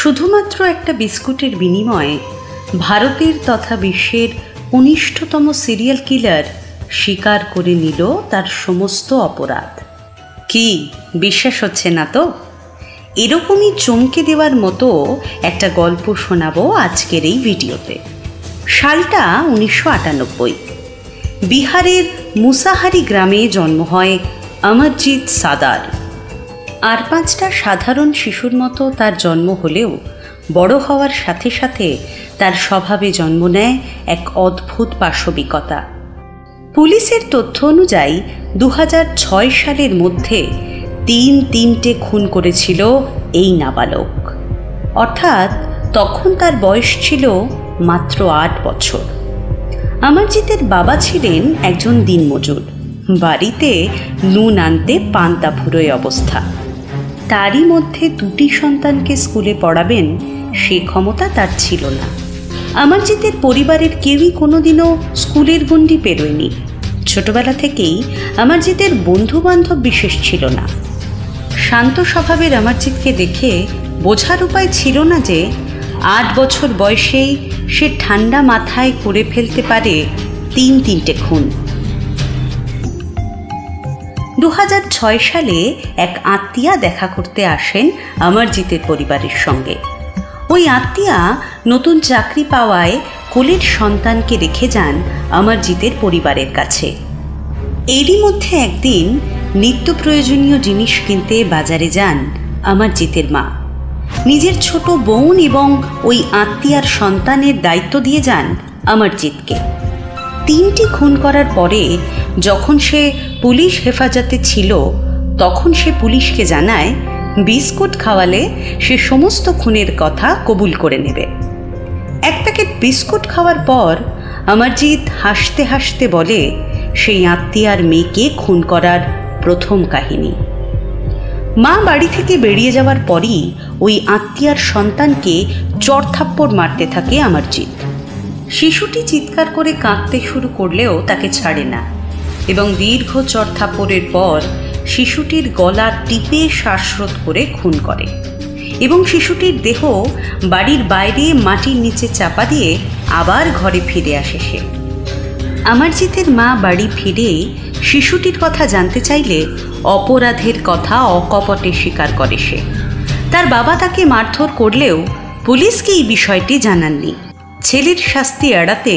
শুধুমাত্র একটা বিস্কুটের বিনিময়ে ভারতের তথা বিশ্বের ১৯তম সিরিয়াল কিলার স্বীকার করে নিল তার সমস্ত অপরাধ। কি বিশ্বাস হচ্ছে না তো? এরকমই চমকে দেওয়ার মতো একটা গল্প শোনাবো আজকের এই ভিডিওতে। সালটা ১৯৯৮। বিহারের মুসাহারি গ্রামে জন্ম হয় অমরজিৎ সাদার। আর ৫টা সাধারণ শিশুর মতো তার জন্ম হলেও বড় হওয়ার সাথে সাথে তার স্বভাবে জন্ম নেয় এক অদ্ভুত পাশবিকতা। পুলিশের তথ্য অনুযায়ী ২০০৬ সালের মধ্যে তিনটে খুন করেছিল এই নাবালক। অর্থাৎ তখন তার বয়স ছিল মাত্র ৮ বছর। অমরজিতের বাবা ছিলেন একজন দিনমজুর, বাড়িতে নুন আনতে পান্তা ফুরোয় অবস্থা। তারই মধ্যে ২টি সন্তানকে স্কুলে পড়াবেন সে ক্ষমতা তার ছিল না। অমরজিতের পরিবারের কেউই কোনোদিনও স্কুলের গণ্ডি পেরোয়নি। ছোটবেলা থেকেই অমরজিতের বন্ধুবান্ধব বিশেষ ছিল না। শান্ত স্বভাবের অমরজিৎকে দেখে বোঝার উপায় ছিল না যে ৮ বছর বয়সেই সে ঠান্ডা মাথায় করে ফেলতে পারে তিনটে খুন। ২০০৬ সালে এক আত্মীয়া দেখা করতে আসেন অমরজিতের পরিবারের সঙ্গে। ওই আত্মীয়া নতুন চাকরি পাওয়ায় কোলের সন্তানকে রেখে যান অমরজিতের পরিবারের কাছে। এরই মধ্যে একদিন নিত্য প্রয়োজনীয় জিনিস কিনতে বাজারে যান অমরজিতের মা। নিজের ছোট বোন এবং ওই আত্মীয়ার সন্তানের দায়িত্ব দিয়ে যান অমরজিৎকে। ৩টি খুন করার পরে যখন সে পুলিশ হেফাজতে ছিল, তখন সে পুলিশকে জানায় বিস্কুট খাওয়ালে সে সমস্ত খুনের কথা কবুল করে নেবে। এক প্যাকেট বিস্কুট খাওয়ার পর অমরজিৎ হাসতে হাসতে বলে সেই আত্মীয়ার মেয়েকে খুন করার প্রথম কাহিনী। মা বাড়ি থেকে বেরিয়ে যাওয়ার পরই ওই আত্মীয়ার সন্তানকে চড়থাপ্পড় মারতে থাকে অমরজিৎ। শিশুটি চিৎকার করে কাঁদতে শুরু করলেও তাকে ছাড়ে না এবং দীর্ঘ চড়থাপ্পড়ের পর শিশুটির গলা টিপে শ্বাসরোধ করে খুন করে এবং শিশুটির দেহ বাড়ির বাইরে মাটির নিচে চাপা দিয়ে আবার ঘরে ফিরে আসে সে। অমরজিতের মা বাড়ি ফিরে শিশুটির কথা জানতে চাইলে অপরাধের কথা অকপটে স্বীকার করে সে। তার বাবা তাকে মারধর করলেও পুলিশকে এই বিষয়টি জানাননি। ছেলের শাস্তি এড়াতে